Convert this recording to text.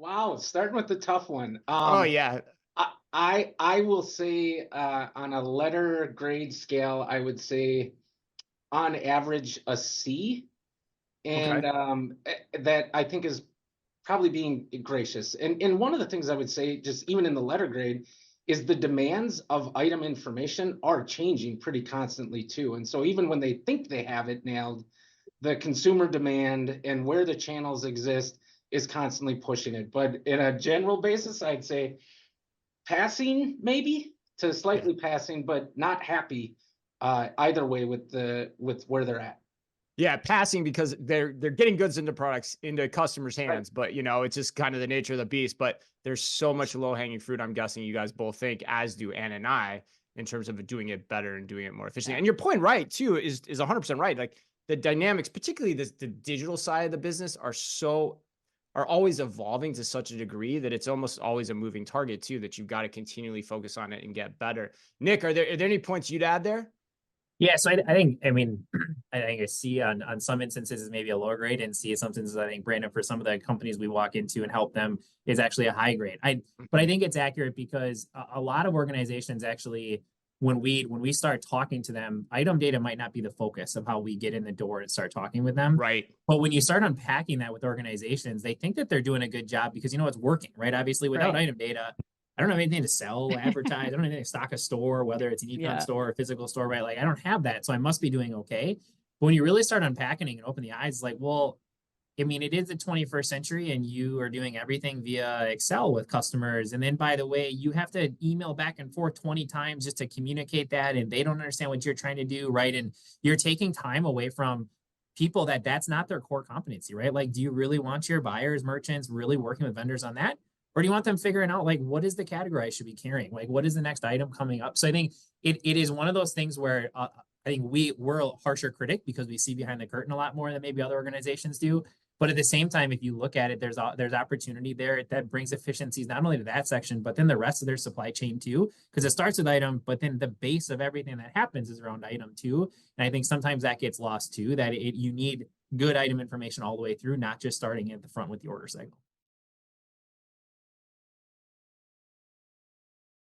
Wow, starting with the tough one. Oh yeah. I will say on a letter grade scale, I would say on average a C, and Okay. that I think is probably being gracious. And one of the things I would say, just even in the letter grade, is the demands of item information are changing pretty constantly too. And so even when they think they have it nailed, the consumer demand and where the channels exist is constantly pushing it. But in a general basis, I'd say passing maybe to Yeah. slightly passing, but not happy either way with where they're at. Yeah, passing because they're getting goods into products into customers' Right. hands, but it's just kind of the nature of the beast. But there's so much low hanging fruit. I'm guessing you guys both think, as do Ann and I, in terms of doing it better and doing it more efficiently. And your point, right, too, is 100% right. Like the dynamics, particularly the digital side of the business, are always evolving to such a degree that it's almost always a moving target too. That you've got to continually focus on it and get better. Nick, are there any points you'd add there? Yeah, so I think, I mean, I think a C on some instances is maybe a lower grade, and C is some instances, I think, Brandon, for some of the companies we walk into and help them is actually a high grade. But I think it's accurate because a lot of organizations actually, when we start talking to them, item data might not be the focus of how we get in the door and start talking with them. Right. But when you start unpacking that with organizations, they think that they're doing a good job because it's working, right? Obviously, without Right. item data, I don't have anything to sell, advertise. I don't have anything to stock a store, whether it's an econ Yeah. store or physical store, right? Like I don't have that. So I must be doing okay. But when you really start unpacking and open the eyes, it's like, well, I mean, it is the 21st century and you are doing everything via Excel with customers. And then by the way, you have to email back and forth 20 times just to communicate that. And they don't understand what you're trying to do, right? And you're taking time away from people that's not their core competency, right? Like, do you really want your buyers, merchants really working with vendors on that? Or do you want them figuring out like what is the category I should be carrying? Like what is the next item coming up? So I think it is one of those things where I think we're a harsher critic because we see behind the curtain a lot more than maybe other organizations do. But at the same time, if you look at it, there's opportunity there that brings efficiencies not only to that section, but then the rest of their supply chain too, because it starts with item, but then the base of everything that happens is around item too. And I think sometimes that gets lost too, that you need good item information all the way through, not just starting at the front with the order cycle.